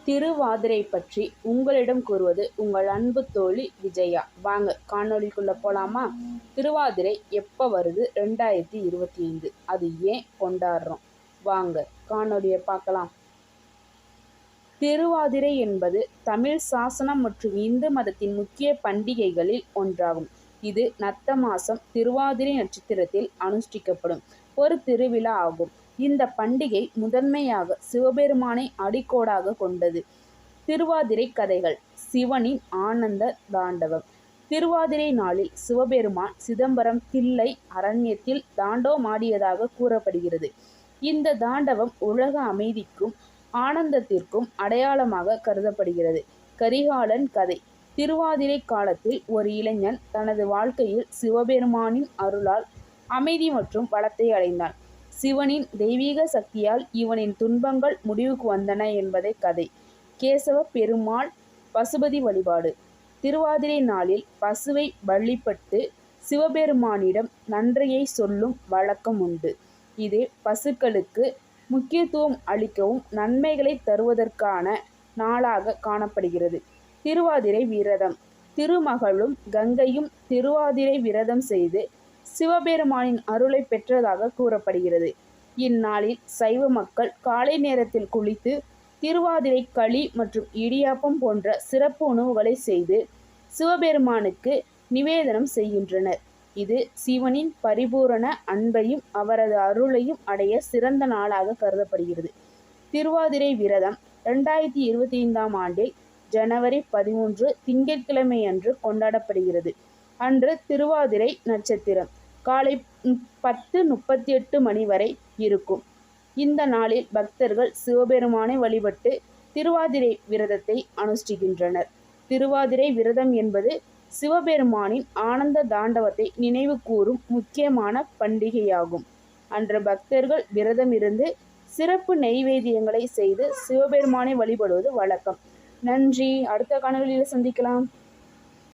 திருவாதிரை பற்றி உங்களிடம் கூறுவது உங்கள் அன்பு தோழி விஜயா. வாங்க காணொளிக்குள்ள போலாமா? திருவாதிரை எப்போ வருது? 2025. அது ஏன் கொண்டாடுறோம்? வாங்க காணொளியை பார்க்கலாம். திருவாதிரை என்பது தமிழ் சாசனம் மற்றும் இந்து மதத்தின் முக்கிய பண்டிகைகளில் ஒன்றாகும். இது நத்த மாசம் திருவாதிரை நட்சத்திரத்தில் அனுஷ்டிக்கப்படும் ஒரு திருவிழா ஆகும். இந்த பண்டிகை முதன்மையாக சிவபெருமானை அடிக்கோடாக கொண்டது. திருவாதிரை கதைகள். சிவனின் ஆனந்த தாண்டவம். திருவாதிரை நாளில் சிவபெருமான் சிதம்பரம் தில்லை அரண்யத்தில் தாண்டவமாடியதாக கூறப்படுகிறது. இந்த தாண்டவம் உலக அமைதிக்கும் ஆனந்தத்திற்கும் அடையாளமாக கருதப்படுகிறது. கரிகாலன் கதை. திருவாதிரை காலத்தில் ஒரு இளைஞன் தனது வாழ்க்கையில் சிவபெருமானின் அருளால் அமைதி மற்றும் வளத்தை அடைந்தான். சிவனின் தெய்வீக சக்தியால் இவனின் துன்பங்கள் முடிவுக்கு வந்தன என்பதை கதை. கேசவ பெருமாள் பசுபதி வழிபாடு. திருவாதிரை நாளில் பசுவை வழிபட்டு சிவபெருமானிடம் நன்றியை சொல்லும் வழக்கம் உண்டு. இது பசுக்களுக்கு முக்கியத்துவம் அளிக்கவும் நன்மைகளை தருவதற்கான நாளாக காணப்படுகிறது. திருவாதிரை விரதம். திருமகளும் கங்கையும் திருவாதிரை விரதம் செய்து சிவபெருமானின் அருளை பெற்றதாக கூறப்படுகிறது. இந்நாளில் சைவ மக்கள் காலை நேரத்தில் குளித்து திருவாதிரை களி மற்றும் இடியாப்பம் போன்ற சிறப்பு உணவுகளை செய்து சிவபெருமானுக்கு நிவேதனம் செய்கின்றனர். இது சிவனின் பரிபூரண அன்பையும் அவரது அருளையும் அடைய சிறந்த நாளாக கருதப்படுகிறது. திருவாதிரை விரதம் 2025ஆம் ஆண்டில் ஜனவரி 13 திங்கட்கிழமை அன்று கொண்டாடப்படுகிறது. அன்று திருவாதிரை நட்சத்திரம் காலை 10:38 மணி வரை இருக்கும். இந்த நாளில் பக்தர்கள் சிவபெருமானை வழிபட்டு திருவாதிரை விரதத்தை அனுஷ்டிக்கின்றனர். திருவாதிரை விரதம் என்பது சிவபெருமானின் ஆனந்த தாண்டவத்தை நினைவு கூறும் முக்கியமான பண்டிகையாகும். அன்று பக்தர்கள் விரதம் இருந்து சிறப்பு நெய்வேத்தியங்களை செய்து சிவபெருமானை வழிபடுவது வழக்கம். நன்றி. அடுத்த காணொளியில் சந்திக்கலாம்.